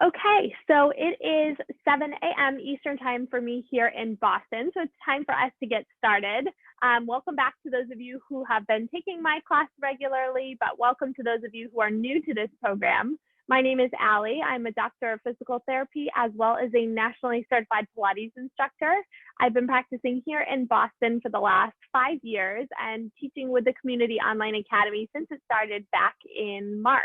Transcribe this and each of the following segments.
Okay, so it is 7 a.m. Eastern time for me here in Boston, so it's time for us to get started. Welcome back to those of you who have been taking my class regularly, but welcome to those of you who are new to this program. My name is Allie. I'm a doctor of physical therapy as well as a nationally certified Pilates instructor. I've been practicing here in Boston for the last 5 years and teaching with the Community Online Academy since it started back in March.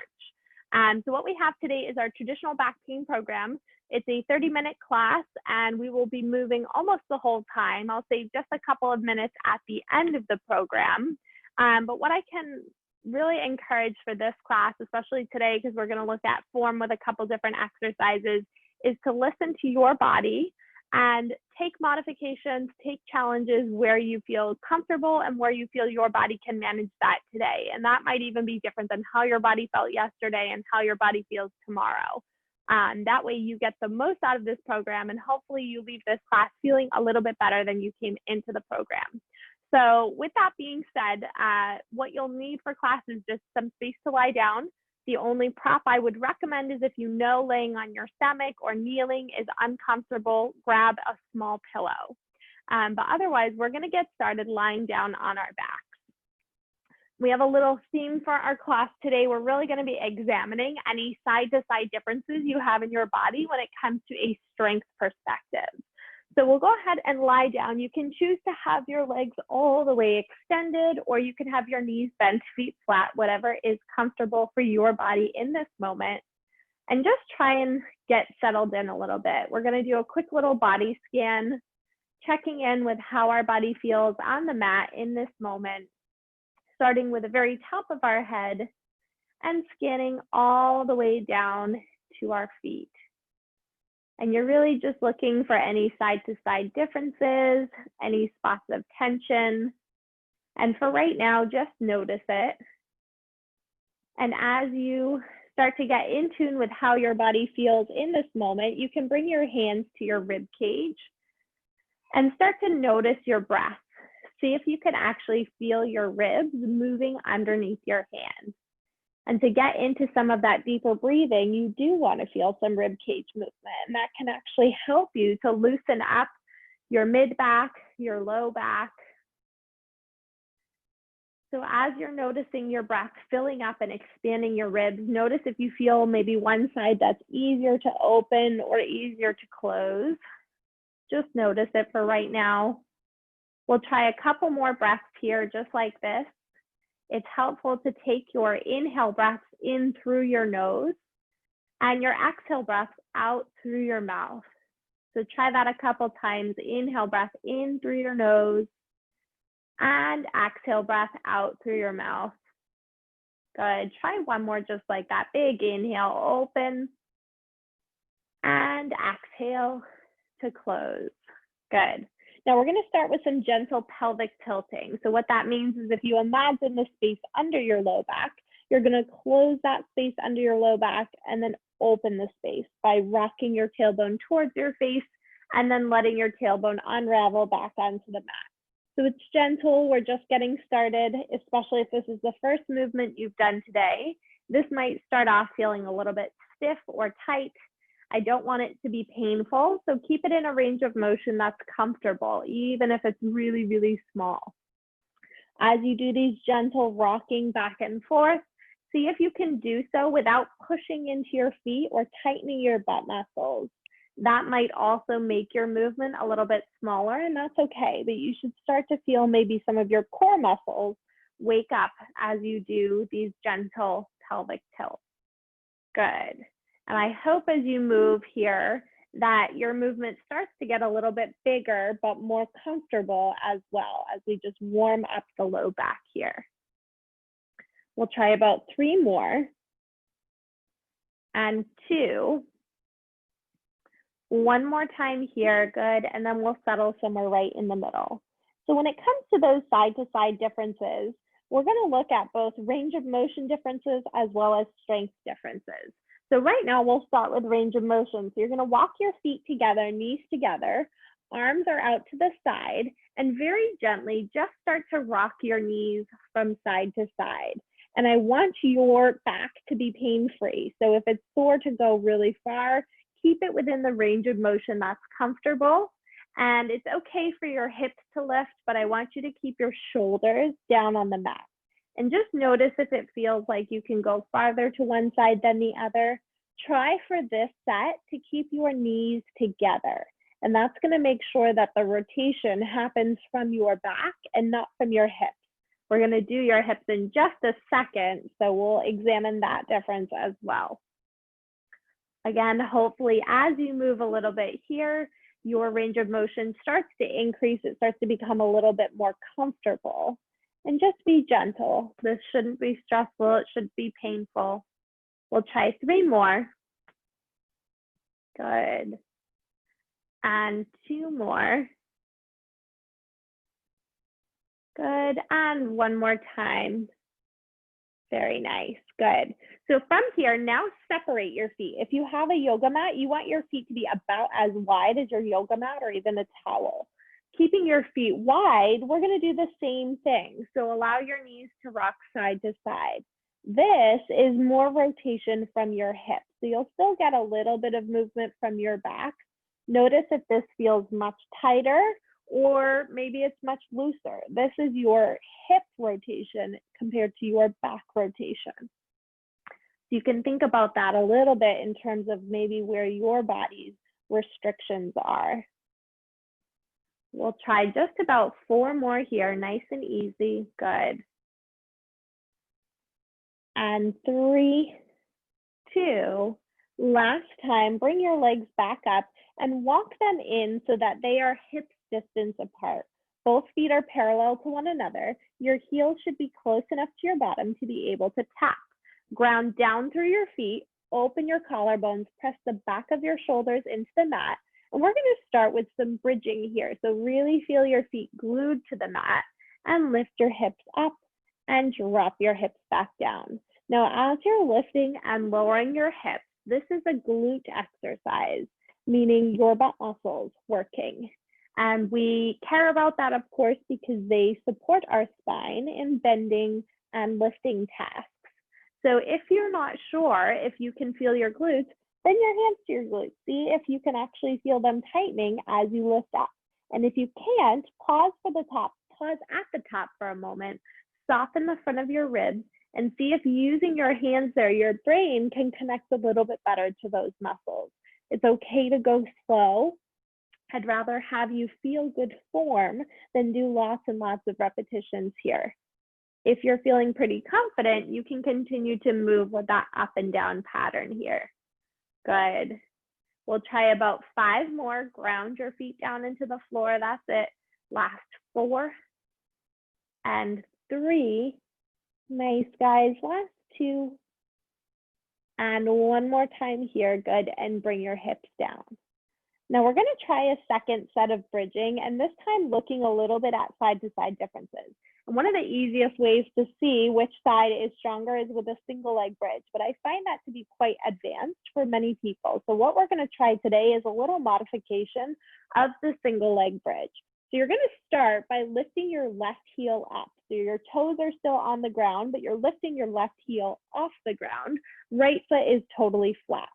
So what we have today is our traditional back pain program. It's a 30-minute class, and we will be moving almost the whole time. I'll save just a couple of minutes at the end of the program. But what I can really encourage for this class, especially today, because we're going to look at form with a couple different exercises, is to listen to your body and take modifications, take challenges where you feel comfortable and where you feel your body can manage that today. And that might even be different than how your body felt yesterday and how your body feels tomorrow. That way you get the most out of this program, and hopefully you leave this class feeling a little bit better than you came into the program. So with that being said, what you'll need for class is just some space to lie down. The only prop I would recommend is if you know laying on your stomach or kneeling is uncomfortable, grab a small pillow. But otherwise, we're going to get started lying down on our backs. We have a little theme for our class today. We're really going to be examining any side-to-side differences you have in your body when it comes to a strength perspective. So we'll go ahead and lie down. You can choose to have your legs all the way extended, or you can have your knees bent, feet flat, whatever is comfortable for your body in this moment. And just try and get settled in a little bit. We're going to do a quick little body scan, checking in with how our body feels on the mat in this moment, starting with the very top of our head and scanning all the way down to our feet. And you're really just looking for any side-to-side differences, any spots of tension. And for right now, just notice it. And as you start to get in tune with how your body feels in this moment, you can bring your hands to your rib cage and start to notice your breath. See if you can actually feel your ribs moving underneath your hands. And to get into some of that deeper breathing, you do want to feel some rib cage movement. And that can actually help you to loosen up your mid back, your low back. So as you're noticing your breath filling up and expanding your ribs, notice if you feel maybe one side that's easier to open or easier to close. Just notice it for right now. We'll try a couple more breaths here, just like this. It's helpful to take your inhale breaths in through your nose and your exhale breaths out through your mouth. So try that a couple times. Inhale breath in through your nose and exhale breath out through your mouth. Good. Try one more just like that. Big inhale, open, and exhale to close. Good. Now we're going to start with some gentle pelvic tilting. So what that means is if you imagine the space under your low back, you're going to close that space under your low back and then open the space by rocking your tailbone towards your face and then letting your tailbone unravel back onto the mat. So it's gentle. We're just getting started, especially if this is the first movement you've done today. This might start off feeling a little bit stiff or tight. I don't want it to be painful, so keep it in a range of motion that's comfortable, even if it's really, really small. As you do these gentle rocking back and forth, see if you can do so without pushing into your feet or tightening your butt muscles. That might also make your movement a little bit smaller, and that's okay, but you should start to feel maybe some of your core muscles wake up as you do these gentle pelvic tilts. Good. And I hope as you move here that your movement starts to get a little bit bigger, but more comfortable as well as we just warm up the low back here. We'll try about 3 more and 2. One more time here, good, and then we'll settle somewhere right in the middle. So when it comes to those side-to-side differences, we're going to look at both range of motion differences as well as strength differences. So right now we'll start with range of motion. So you're going to walk your feet together, knees together, arms are out to the side, And very gently, just start to rock your knees from side to side. And I want your back to be pain-free. So if it's sore to go really far, keep it within the range of motion that's comfortable. And it's okay for your hips to lift, but I want you to keep your shoulders down on the mat. And just notice if it feels like you can go farther to one side than the other. Try for this set to keep your knees together. And that's going to make sure that the rotation happens from your back and not from your hips. We're going to do your hips in just a second, so we'll examine that difference as well. Again, hopefully as you move a little bit here, your range of motion starts to increase. It starts to become a little bit more comfortable. And just be gentle. This shouldn't be stressful. It should be painful. We'll try 3 more. Good. And 2 more. Good. And 1 more time. Very nice. Good. So from here, now separate your feet. If you have a yoga mat, you want your feet to be about as wide as your yoga mat or even a towel. Keeping your feet wide, we're going to do the same thing. So allow your knees to rock side to side. This is more rotation from your hips. So you'll still get a little bit of movement from your back. Notice if this feels much tighter or maybe it's much looser. This is your hip rotation compared to your back rotation. You can think about that a little bit in terms of maybe where your body's restrictions are. We'll try just about 4 more here, nice and easy. Good. And 3, 2, last time, bring your legs back up and walk them in so that they are hip distance apart. Both feet are parallel to one another. Your heels should be close enough to your bottom to be able to tap. Ground down through your feet, open your collarbones, press the back of your shoulders into the mat. And we're going to start with some bridging here. So really feel your feet glued to the mat and lift your hips up and drop your hips back down. Now, as you're lifting and lowering your hips, this is a glute exercise, meaning your butt muscles working. And we care about that, of course, because they support our spine in bending and lifting tasks. So if you're not sure if you can feel your glutes, bring your hands to your glutes. See if you can actually feel them tightening as you lift up. And if you can't, pause at the top for a moment, soften the front of your ribs, and see if using your hands there, your brain can connect a little bit better to those muscles. It's okay to go slow. I'd rather have you feel good form than do lots and lots of repetitions here. If you're feeling pretty confident, you can continue to move with that up and down pattern here. Good. We'll try about 5 more. Ground your feet down into the floor. That's it. Last 4 and 3. Nice, guys. Last 2 and 1 more time here. Good. And bring your hips down. Now we're going to try a second set of bridging, and this time looking a little bit at side-to-side differences. And one of the easiest ways to see which side is stronger is with a single leg bridge, but I find that to be quite advanced for many people. So what we're going to try today is a little modification of the single leg bridge. So you're going to start by lifting your left heel up. So your toes are still on the ground, but you're lifting your left heel off the ground. Right foot is totally flat.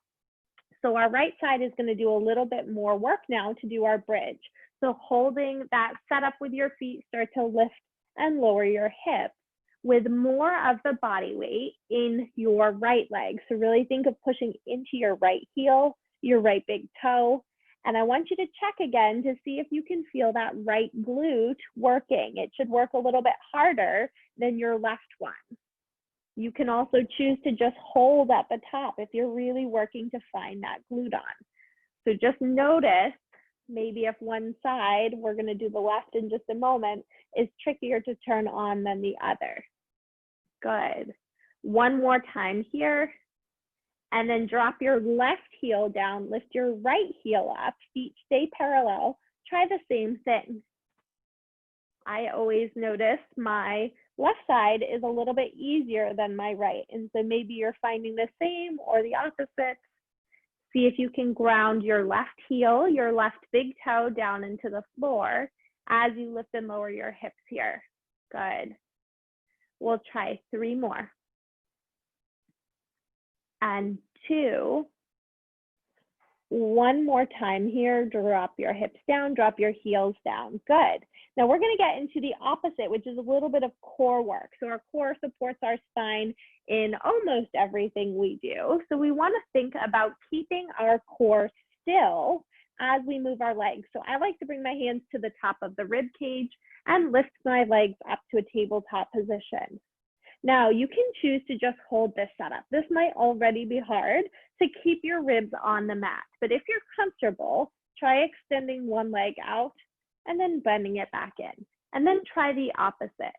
So our right side is going to do a little bit more work now to do our bridge. So holding that setup with your feet, start to lift and lower your hips with more of the body weight in your right leg. So really think of pushing into your right heel, your right big toe. And I want you to check again to see if you can feel that right glute working. It should work a little bit harder than your left one. You can also choose to just hold at the top if you're really working to find that glute on. So just notice maybe if one side, we're going to do the left in just a moment, is trickier to turn on than the other. Good. 1 more time here. And then drop your left heel down, lift your right heel up, feet stay parallel. Try the same thing. I always notice my left side is a little bit easier than my right. And so maybe you're finding the same or the opposite. See if you can ground your left heel, your left big toe down into the floor, as you lift and lower your hips here. Good. We'll try 3 more. And 2. 1 more time here, drop your hips down, drop your heels down. Good. Now we're going to get into the opposite, which is a little bit of core work. So our core supports our spine in almost everything we do. So we want to think about keeping our core still as we move our legs. So I like to bring my hands to the top of the rib cage and lift my legs up to a tabletop position. Now you can choose to just hold this setup. This might already be hard to keep your ribs on the mat, but if you're comfortable, try extending one leg out and then bending it back in, and then try the opposite.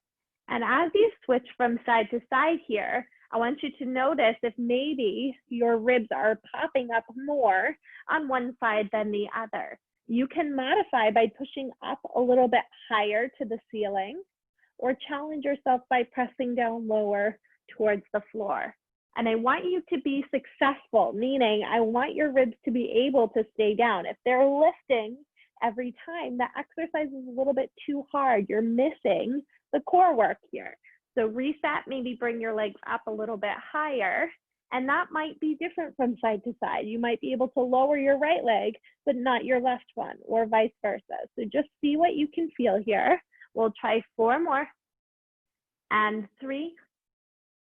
And as you switch from side to side here, I want you to notice if maybe your ribs are popping up more on one side than the other. You can modify by pushing up a little bit higher to the ceiling, or challenge yourself by pressing down lower towards the floor. And I want you to be successful, meaning I want your ribs to be able to stay down. If they're lifting every time, the exercise is a little bit too hard. You're missing the core work here. So reset, maybe bring your legs up a little bit higher, and that might be different from side to side. You might be able to lower your right leg, but not your left one, or vice versa. So just see what you can feel here. We'll try 4 more, and 3,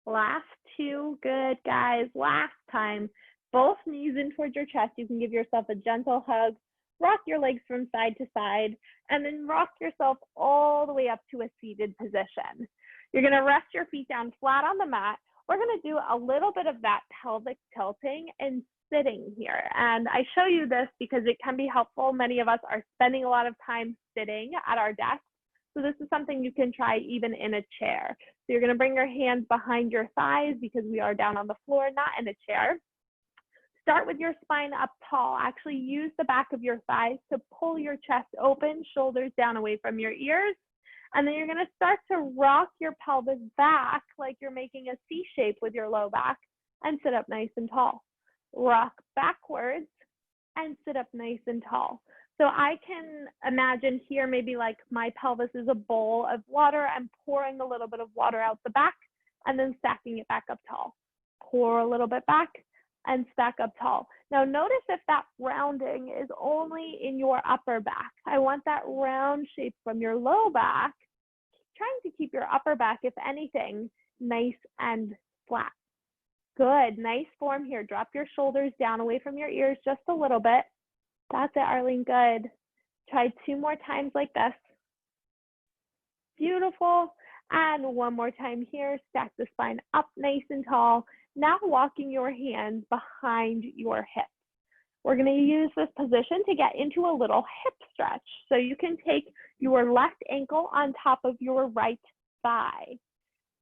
last 2, good guys, last time. Both knees in towards your chest. You can give yourself a gentle hug, rock your legs from side to side, and then rock yourself all the way up to a seated position. You're gonna rest your feet down flat on the mat. We're gonna do a little bit of that pelvic tilting and sitting here. And I show you this because it can be helpful. Many of us are spending a lot of time sitting at our desk. So this is something you can try even in a chair. So you're gonna bring your hands behind your thighs because we are down on the floor, not in a chair. Start with your spine up tall. Actually use the back of your thighs to pull your chest open, shoulders down away from your ears. And then you're gonna start to rock your pelvis back like you're making a C shape with your low back, and sit up nice and tall. Rock backwards and sit up nice and tall. So I can imagine here, maybe like my pelvis is a bowl of water. I'm pouring a little bit of water out the back and then stacking it back up tall. Pour a little bit back and stack up tall. Now notice if that rounding is only in your upper back. I want that round shape from your low back, trying to keep your upper back, if anything, nice and flat. Good, nice form here. Drop your shoulders down away from your ears just a little bit. That's it, Arlene, good. Try 2 more times like this. Beautiful. And 1 more time here, stack the spine up nice and tall. Now walking your hands behind your hips. We're gonna use this position to get into a little hip stretch. So you can take your left ankle on top of your right thigh.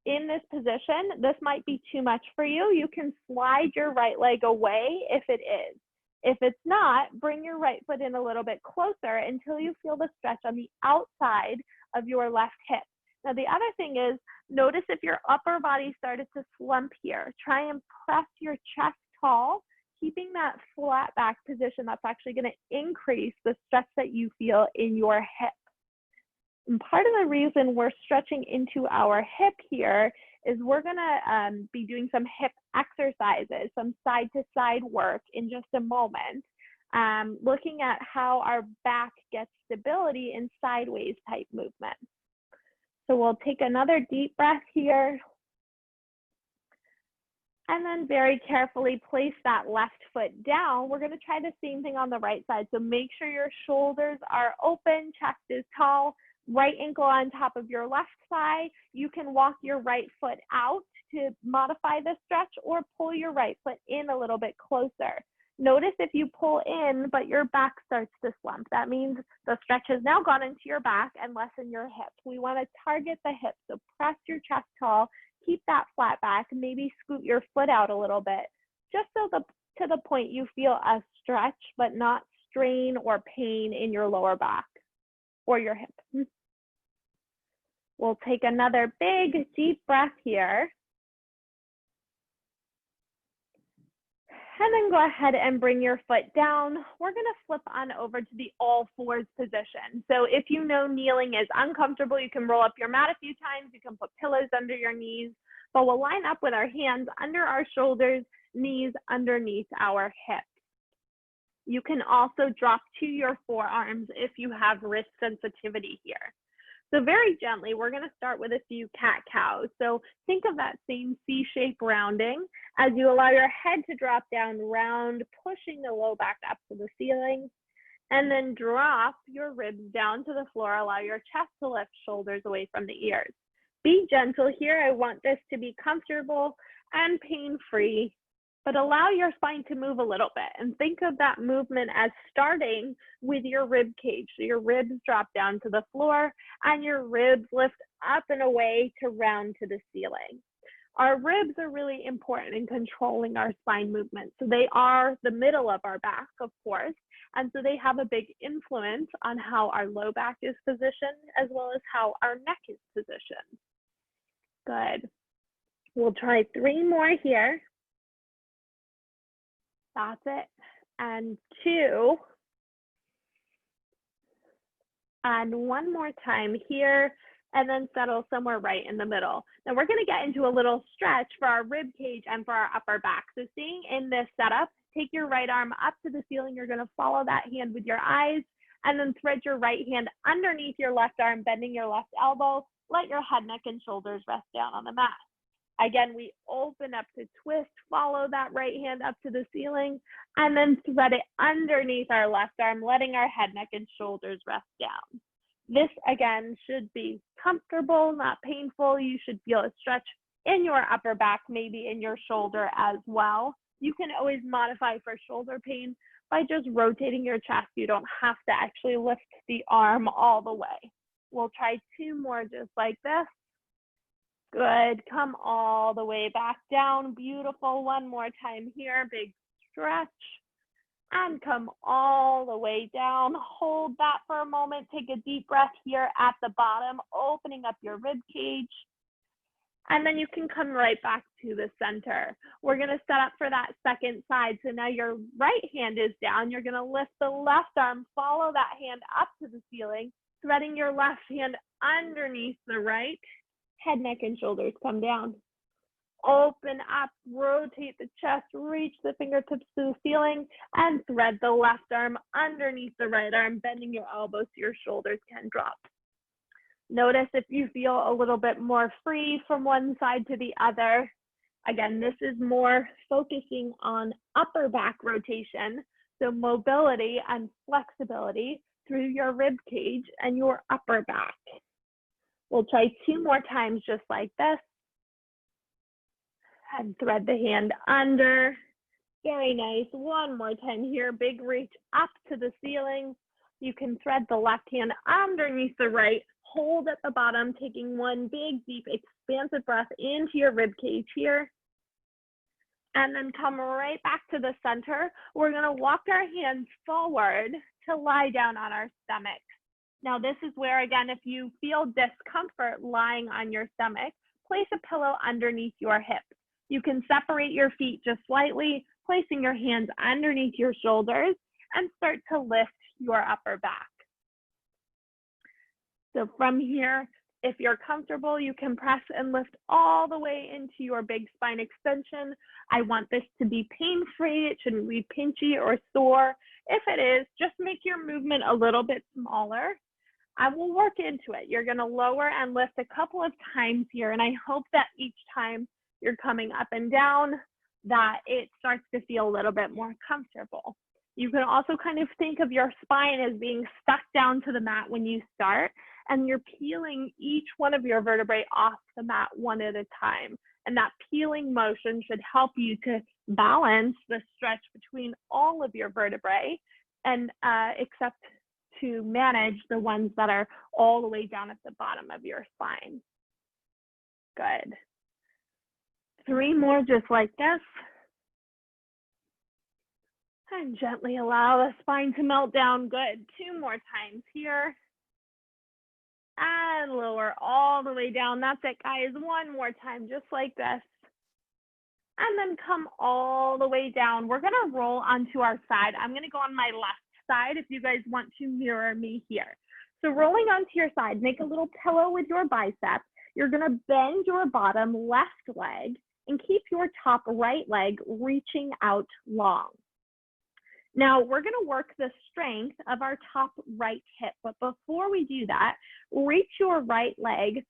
In this position, this might be too much for you. You can slide your right leg away if it is. If it's not, bring your right foot in a little bit closer until you feel the stretch on the outside of your left hip. Now, the other thing is, notice if your upper body started to slump here. Try and press your chest tall, keeping that flat back position. That's actually going to increase the stretch that you feel in your hip. And part of the reason we're stretching into our hip here is we're gonna be doing some hip exercises, some side-to-side work in just a moment, looking at how our back gets stability in sideways type movement. So we'll take another deep breath here. And then very carefully place that left foot down. We're gonna try the same thing on the right side. So make sure your shoulders are open, chest is tall, right ankle on top of your left thigh. You can walk your right foot out to modify the stretch, or pull your right foot in a little bit closer. Notice if you pull in, but your back starts to slump. That means the stretch has now gone into your back and less in your hips. We wanna target the hips, so press your chest tall, keep that flat back, maybe scoot your foot out a little bit, just so to the point you feel a stretch, but not strain or pain in your lower back or your hip. We'll take another big, deep breath here. And then go ahead and bring your foot down. We're gonna flip on over to the all fours position. So if you know kneeling is uncomfortable, you can roll up your mat a few times, you can put pillows under your knees, but we'll line up with our hands under our shoulders, knees underneath our hips. You can also drop to your forearms if you have wrist sensitivity here. So very gently, we're gonna start with a few cat-cows. So think of that same C-shape rounding as you allow your head to drop down, round, pushing the low back up to the ceiling, and then drop your ribs down to the floor. Allow your chest to lift, shoulders away from the ears. Be gentle here. I want this to be comfortable and pain-free, but allow your spine to move a little bit and think of that movement as starting with your rib cage. So your ribs drop down to the floor and your ribs lift up and away to round to the ceiling. Our ribs are really important in controlling our spine movement. So they are the middle of our back, of course, and so they have a big influence on how our low back is positioned as well as how our neck is positioned. Good. We'll try 3 more here. That's it. And 2. And 1 more time here, and then settle somewhere right in the middle. Now we're gonna get into a little stretch for our rib cage and for our upper back. So staying in this setup, take your right arm up to the ceiling. You're gonna follow that hand with your eyes, and then thread your right hand underneath your left arm, bending your left elbow. Let your head, neck, and shoulders rest down on the mat. Again, we open up to twist, follow that right hand up to the ceiling, and then thread it underneath our left arm, letting our head, neck, and shoulders rest down. This, again, should be comfortable, not painful. You should feel a stretch in your upper back, maybe in your shoulder as well. You can always modify for shoulder pain by just rotating your chest. You don't have to actually lift the arm all the way. We'll try 2 more just like this. Good, come all the way back down, beautiful. 1 more time here, big stretch, and come all the way down. Hold that for a moment, take a deep breath here at the bottom, opening up your rib cage, and then you can come right back to the center. We're gonna set up for that second side. So now your right hand is down, you're gonna lift the left arm, follow that hand up to the ceiling, threading your left hand underneath the right. Head, neck, and shoulders come down. Open up, rotate the chest, reach the fingertips to the ceiling, and thread the left arm underneath the right arm, bending your elbows so your shoulders can drop. Notice if you feel a little bit more free from one side to the other. Again, this is more focusing on upper back rotation, so mobility and flexibility through your rib cage and your upper back. We'll try 2 more times just like this. And thread the hand under. Very nice. 1 more time here. Big reach up to the ceiling. You can thread the left hand underneath the right. Hold at the bottom, taking 1 big, deep, expansive breath into your rib cage here. And then come right back to the center. We're going to walk our hands forward to lie down on our stomach. Now this is where, again, if you feel discomfort lying on your stomach, place a pillow underneath your hips. You can separate your feet just slightly, placing your hands underneath your shoulders, and start to lift your upper back. So from here, if you're comfortable, you can press and lift all the way into your big spine extension. I want this to be pain-free. It shouldn't be pinchy or sore. If it is, just make your movement a little bit smaller. I will work into it. You're gonna lower and lift a couple of times here, and I hope that each time you're coming up and down, that it starts to feel a little bit more comfortable. You can also kind of think of your spine as being stuck down to the mat when you start, and you're peeling each one of your vertebrae off the mat one at a time. And that peeling motion should help you to balance the stretch between all of your vertebrae, and except to manage the ones that are all the way down at the bottom of your spine. Good. 3 more just like this. And gently allow the spine to melt down. Good. 2 more times here. And lower all the way down. That's it, guys. 1 more time, just like this. and then come all the way down. We're gonna roll onto our side. I'm gonna go on my left side if you guys want to mirror me here. So rolling onto your side, make a little pillow with your bicep. You're gonna bend your bottom left leg and keep your top right leg reaching out long. Now we're gonna work the strength of our top right hip, but before we do that, reach your right leg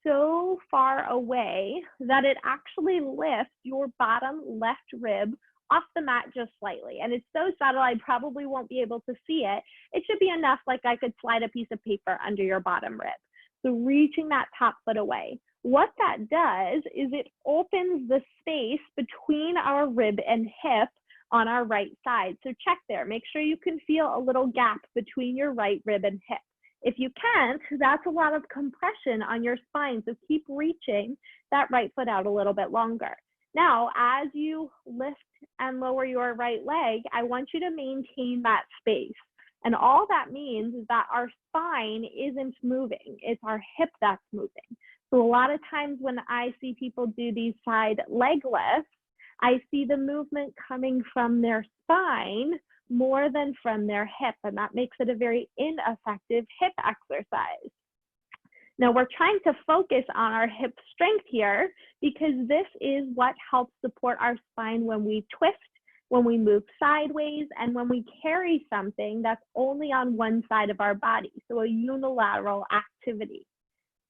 so far away that it actually lifts your bottom left rib off the mat just slightly. And it's so subtle, I probably won't be able to see it. It should be enough like I could slide a piece of paper under your bottom rib. So reaching that top foot away. What that does is it opens the space between our rib and hip on our right side. So check there, make sure you can feel a little gap between your right rib and hip. If you can't, that's a lot of compression on your spine. So keep reaching that right foot out a little bit longer. Now, as you lift and lower your right leg, I want you to maintain that space. And all that means is that our spine isn't moving. It's our hip that's moving. So a lot of times when I see people do these side leg lifts, I see the movement coming from their spine more than from their hip, and that makes it a very ineffective hip exercise. Now we're trying to focus on our hip strength here because this is what helps support our spine when we twist, when we move sideways, and when we carry something that's only on one side of our body, so a unilateral activity.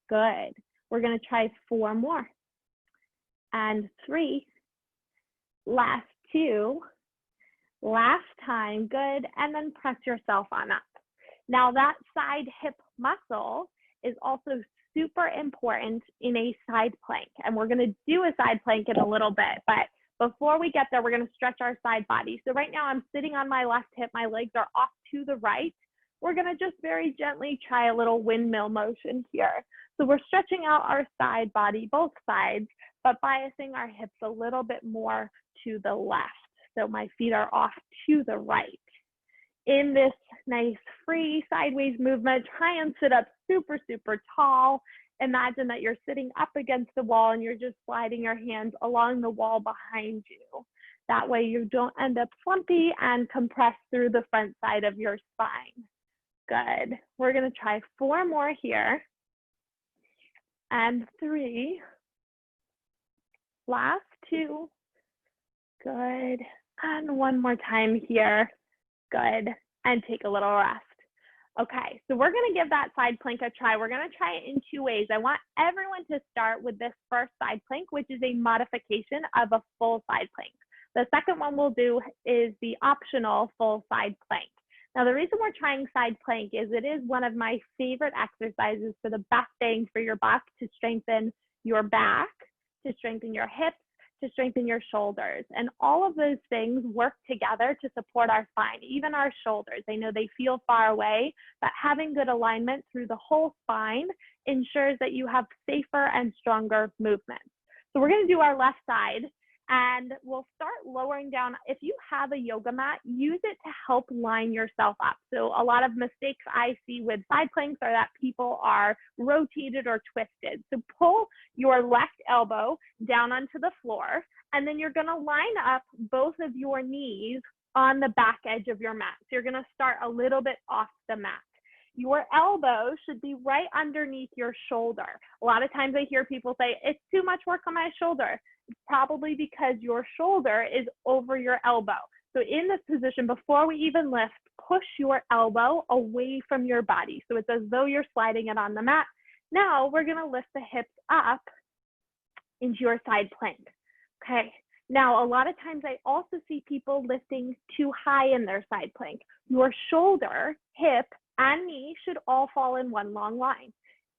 Good. We're going to try 4 more. And 3. Last 2. Last time. Good. And then press yourself on up. Now that side hip muscle is also super important in a side plank. And we're going to do a side plank in a little bit, but before we get there, we're going to stretch our side body. So right now I'm sitting on my left hip, my legs are off to the right. We're going to just very gently try a little windmill motion here. So we're stretching out our side body, both sides, but biasing our hips a little bit more to the left. So my feet are off to the right. In this nice free sideways movement, try and sit up super, super tall. Imagine that you're sitting up against the wall and you're just sliding your hands along the wall behind you. That way you don't end up slumpy and compress through the front side of your spine. Good. We're going to try 4 more here. And 3. Last 2. Good. And 1 more time here. Good. And take a little rest. Okay, so we're going to give that side plank a try. We're going to try it in 2 ways. I want everyone to start with this first side plank, which is a modification of a full side plank. The second one we'll do is the optional full side plank. Now, the reason we're trying side plank is it is one of my favorite exercises for the best bang for your buck to strengthen your back, to strengthen your hips, to strengthen your shoulders. And all of those things work together to support our spine, even our shoulders. I know they feel far away, but having good alignment through the whole spine ensures that you have safer and stronger movements. So we're going to do our left side, and we'll start lowering down. If you have a yoga mat, use it to help line yourself up. So a lot of mistakes I see with side planks are that people are rotated or twisted. So pull your left elbow down onto the floor, and then you're going to line up both of your knees on the back edge of your mat. So you're going to start a little bit off the mat. Your elbow should be right underneath your shoulder. A lot of times I hear people say, it's too much work on my shoulder. It's probably because your shoulder is over your elbow. So in this position, before we even lift, push your elbow away from your body. So it's as though you're sliding it on the mat. Now we're going to lift the hips up into your side plank. Okay. Now, a lot of times I also see people lifting too high in their side plank. Your shoulder, hip, and knee should all fall in one long line.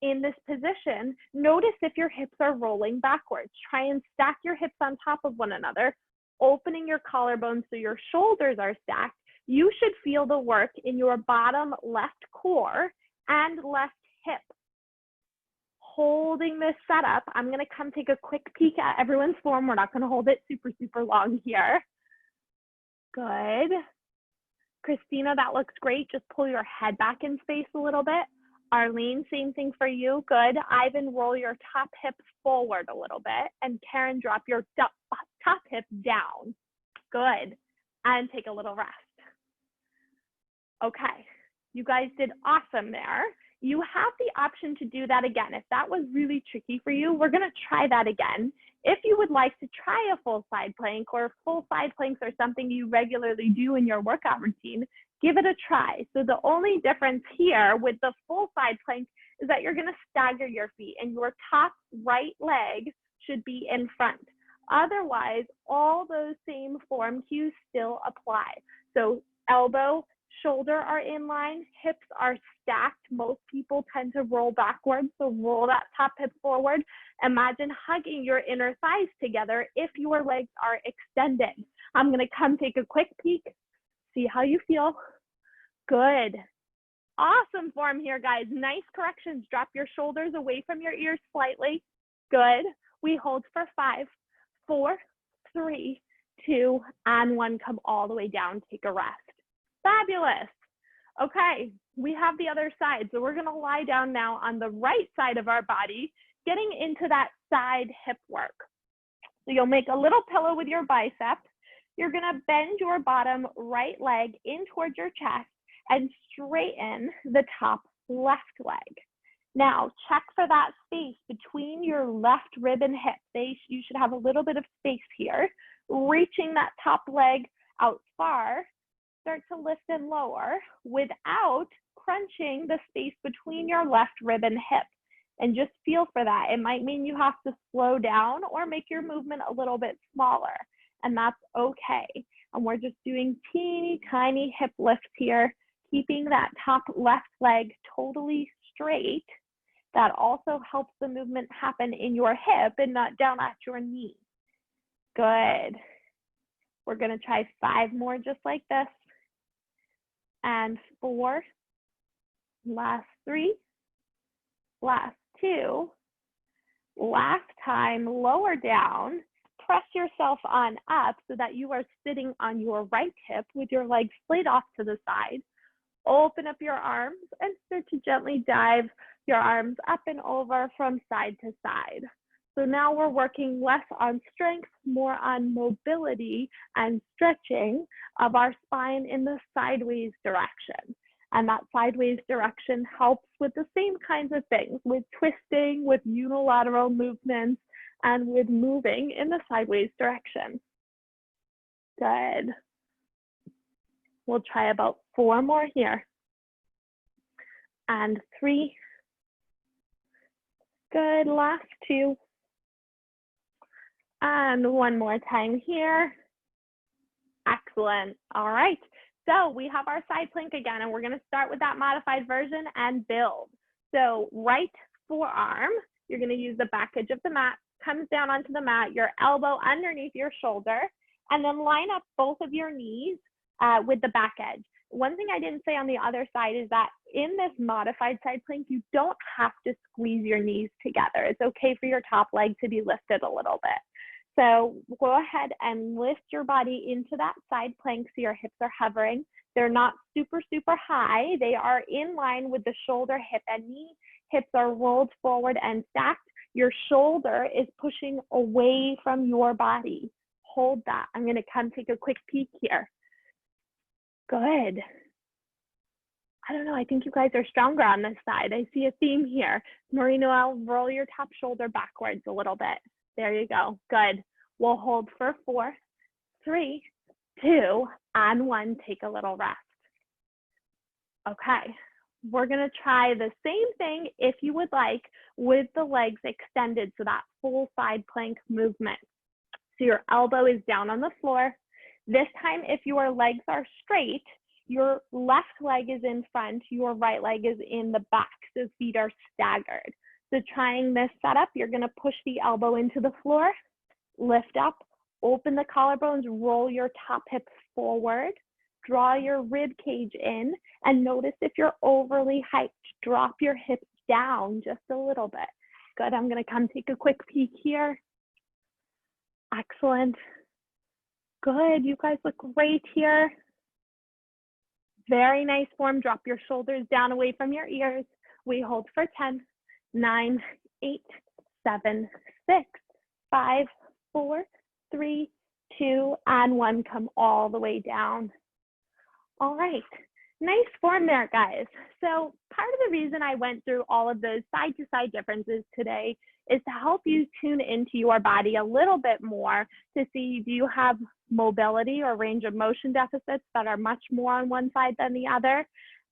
In this position, notice if your hips are rolling backwards. Try and stack your hips on top of one another, opening your collarbone so your shoulders are stacked. You should feel the work in your bottom left core and left hip. Holding this setup, I'm going to come take a quick peek at everyone's form. We're not going to hold it super, super long here. Good. Christina, that looks great. Just pull your head back in space a little bit. Arlene, same thing for you. Good. Ivan, roll your top hips forward a little bit. And Karen, drop your top top hip down. Good. And take a little rest. Okay, you guys did awesome there. You have the option to do that again. If that was really tricky for you, we're gonna try that again. If you would like to try a full side plank, or full side planks are something you regularly do in your workout routine, give it a try. So the only difference here with the full side plank is that you're gonna stagger your feet and your top right leg should be in front. Otherwise, all those same form cues still apply. So elbow, shoulder are in line, hips are stacked. Most people tend to roll backwards, so roll that top hip forward. Imagine hugging your inner thighs together if your legs are extended. I'm gonna come take a quick peek, see how you feel. Good. Awesome form here, guys. Nice corrections. Drop your shoulders away from your ears slightly. Good. We hold for 5, 4, 3, 2, and 1. Come all the way down, take a rest. Fabulous. Okay, we have the other side. So we're gonna lie down now on the right side of our body, getting into that side hip work. So you'll make a little pillow with your bicep. You're gonna bend your bottom right leg in towards your chest and straighten the top left leg. Now, check for that space between your left rib and hip. You should have a little bit of space here. Reaching that top leg out far, start to lift and lower without crunching the space between your left rib and hip. And just feel for that. It might mean you have to slow down or make your movement a little bit smaller, and that's okay. And we're just doing teeny tiny hip lifts here, keeping that top left leg totally straight. That also helps the movement happen in your hip and not down at your knee. Good. We're gonna try 5 more just like this. And 4, last 3, last 2, last time, lower down, press yourself on up so that you are sitting on your right hip with your legs splayed off to the side. Open up your arms and start to gently dive your arms up and over from side to side. So now we're working less on strength, more on mobility and stretching of our spine in the sideways direction. And that sideways direction helps with the same kinds of things, with twisting, with unilateral movements, and with moving in the sideways direction. Good. We'll try about 4 more here. And 3. Good, last 2. And 1 more time here. Excellent. All right. So we have our side plank again, and we're going to start with that modified version and build. So right forearm, you're going to use the back edge of the mat, comes down onto the mat, your elbow underneath your shoulder, and then line up both of your knees with the back edge. One thing I didn't say on the other side is that in this modified side plank, you don't have to squeeze your knees together. It's okay for your top leg to be lifted a little bit. So go ahead and lift your body into that side plank so your hips are hovering. They're not super, super high. They are in line with the shoulder, hip, and knee. Hips are rolled forward and stacked. Your shoulder is pushing away from your body. Hold that. I'm going to come take a quick peek here. Good. I don't know, I think you guys are stronger on this side. I see a theme here. Marie-Noelle, roll your top shoulder backwards a little bit. There you go. Good. We'll hold for 4, 3, 2, and 1. Take a little rest. Okay. We're going to try the same thing, if you would like, with the legs extended, so that full side plank movement. So your elbow is down on the floor. This time, if your legs are straight, your left leg is in front, your right leg is in the back, so feet are staggered. So trying this setup, you're going to push the elbow into the floor, lift up, open the collarbones, roll your top hip forward, draw your rib cage in, and notice if you're overly hyped, drop your hips down just a little bit. Good, I'm going to come take a quick peek here. Excellent. Good, you guys look great here. Very nice form. Drop your shoulders down away from your ears. We hold for 10, 9, 8, 7, 6, 5, 4, 3, 2, and 1, come all the way down. All right, nice form there, guys. So part of the reason I went through all of those side-to-side differences today is to help you tune into your body a little bit more to see, do you have mobility or range of motion deficits that are much more on one side than the other?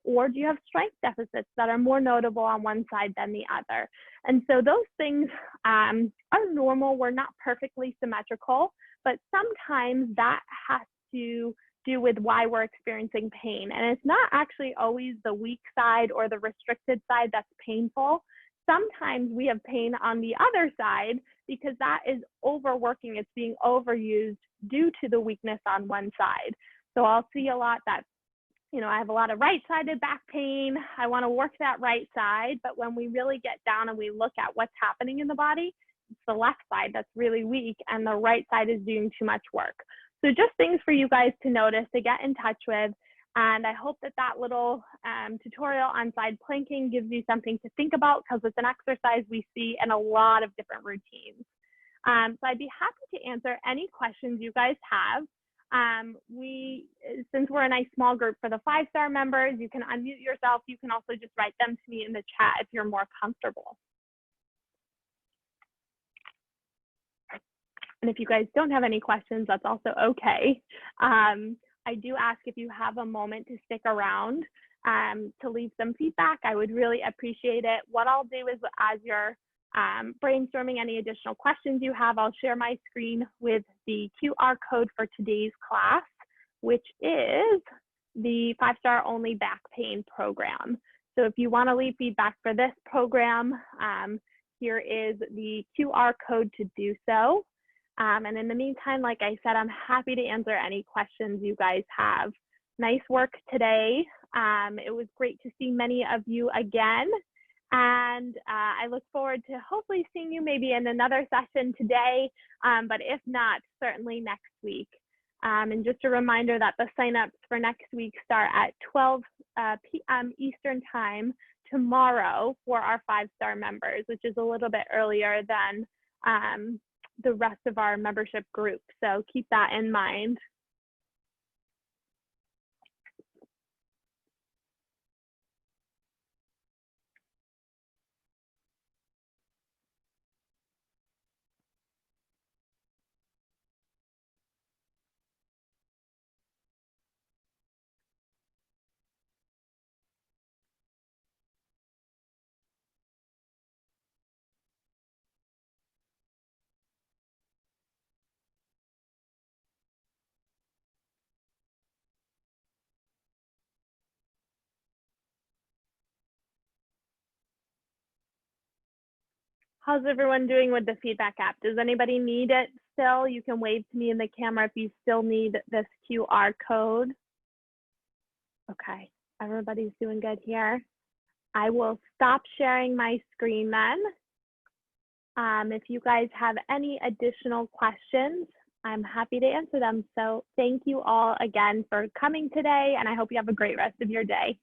Or do you have strength deficits that are more notable on one side than the other? And so those things are normal. We're not perfectly symmetrical, but sometimes that has to do with why we're experiencing pain. And it's not actually always the weak side or the restricted side that's painful. Sometimes we have pain on the other side because that is overworking. It's being overused due to the weakness on one side. So I'll see a lot that, I have a lot of right-sided back pain. I want to work that right side. But when we really get down and we look at what's happening in the body, it's the left side that's really weak and the right side is doing too much work. So just things for you guys to notice, to get in touch with. And I hope that that little tutorial on side planking gives you something to think about, because it's an exercise we see in a lot of different routines. So I'd be happy to answer any questions you guys have. Since we're a nice small group for the 5-star members, you can unmute yourself. You can also just write them to me in the chat if you're more comfortable. And if you guys don't have any questions, that's also okay. I do ask if you have a moment to stick around to leave some feedback. I would really appreciate it. What I'll do is, as you're brainstorming any additional questions you have, I'll share my screen with the QR code for today's class, which is the 5-star only back pain program. So if you want to leave feedback for this program, here is the QR code to do so. And in the meantime, like I said, I'm happy to answer any questions you guys have. Nice work today. It was great to see many of you again. And I look forward to hopefully seeing you maybe in another session today, but if not, certainly next week. And just a reminder that the signups for next week start at 12 p.m. Eastern time tomorrow for our 5-star members, which is a little bit earlier than the rest of our membership group. So keep that in mind. How's everyone doing with the feedback app? Does anybody need it still? You can wave to me in the camera if you still need this QR code. Okay, everybody's doing good here. I will stop sharing my screen then. If you guys have any additional questions, I'm happy to answer them. So thank you all again for coming today, and I hope you have a great rest of your day.